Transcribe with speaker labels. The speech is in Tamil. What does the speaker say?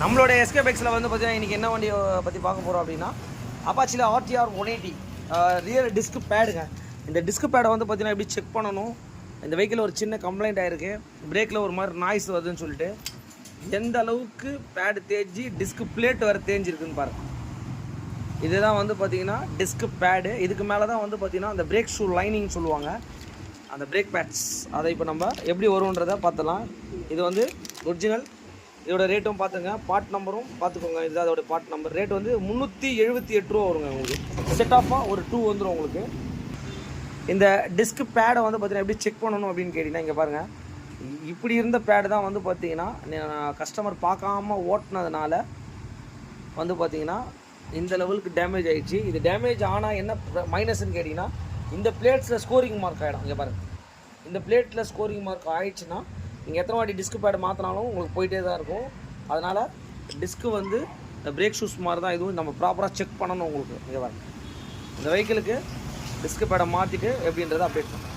Speaker 1: நம்மளோட எஸ்கே பைக்ஸில் வந்து பார்த்தீங்கன்னா இன்றைக்கி என்ன வண்டியை பற்றி பார்க்க போகிறோம் அப்படின்னா அப்பாச்சியில் RTR 180 ரியர் டிஸ்க் பேடுங்க. இந்த டிஸ்க் பேடை வந்து பார்த்தீங்கன்னா எப்படி செக் பண்ணணும், இந்த வெஹிக்கிள் ஒரு சின்ன கம்ப்ளைண்ட் ஆகிருக்கு, பிரேக்கில் ஒரு மாதிரி நாய்ஸ் வருதுன்னு சொல்லிட்டு எந்த அளவுக்கு பேடு தேய்ச்சி டிஸ்க் பிளேட் வர தேஞ்சிருக்குன்னு பாருங்கள். இதுதான் வந்து பார்த்தீங்கன்னா டிஸ்க் பேடு. இதுக்கு மேலே தான் வந்து பார்த்தீங்கன்னா அந்த பிரேக் ஷூ லைனிங் சொல்லுவாங்க, அந்த பிரேக் பேட்ஸ். அதை இப்போ நம்ம எப்படி வரும்ன்றதை பார்த்துலாம். இது வந்து ஒரிஜினல். இதோட ரேட்டும் பார்த்துங்க, பார்ட் நம்பரும் பார்த்துக்கோங்க. இதுதான் அதோட பார்ட் நம்பர். ரேட் வந்து 378 ரூபா வருங்க உங்களுக்கு. செட் ஆஃபாக ஒரு 2 வந்துடும் உங்களுக்கு. இந்த டிஸ்க் பேடை வந்து பார்த்தீங்கன்னா எப்படி செக் பண்ணணும் அப்படின்னு கேட்டிங்கன்னா, இங்கே பாருங்கள், இப்படி இருந்த பேடு தான் வந்து பார்த்தீங்கன்னா கஸ்டமர் பார்க்காம ஓட்டினதுனால வந்து பார்த்தீங்கன்னா இந்த லெவலுக்கு டேமேஜ் ஆகிடுச்சு. இது டேமேஜ் ஆனால் என்ன மைனஸ்ன்னு கேட்டிங்கன்னா, இந்த பிளேட்ஸில் ஸ்கோரிங் மார்க் ஆகிடும். இங்கே பாருங்கள், இந்த பிளேட்டில் ஸ்கோரிங் மார்க் ஆகிடுச்சுன்னா நீங்கள் எத்தனை வாட்டி டிஸ்க் பேடு மாற்றினாலும் உங்களுக்கு போயிட்டே தான் இருக்கும். அதனால் டிஸ்க்கு வந்து இந்த பிரேக் ஷூஸ் மாதிரி தான் இதுவும் நம்ம ப்ராப்பராக செக் பண்ணணும் உங்களுக்கு. இங்கே பாருங்கள், இந்த வெஹிக்கிளுக்கு டிஸ்க் பேடை மாற்றிட்டு எப்படின்றத அப்டேட் பண்ணுறோம்.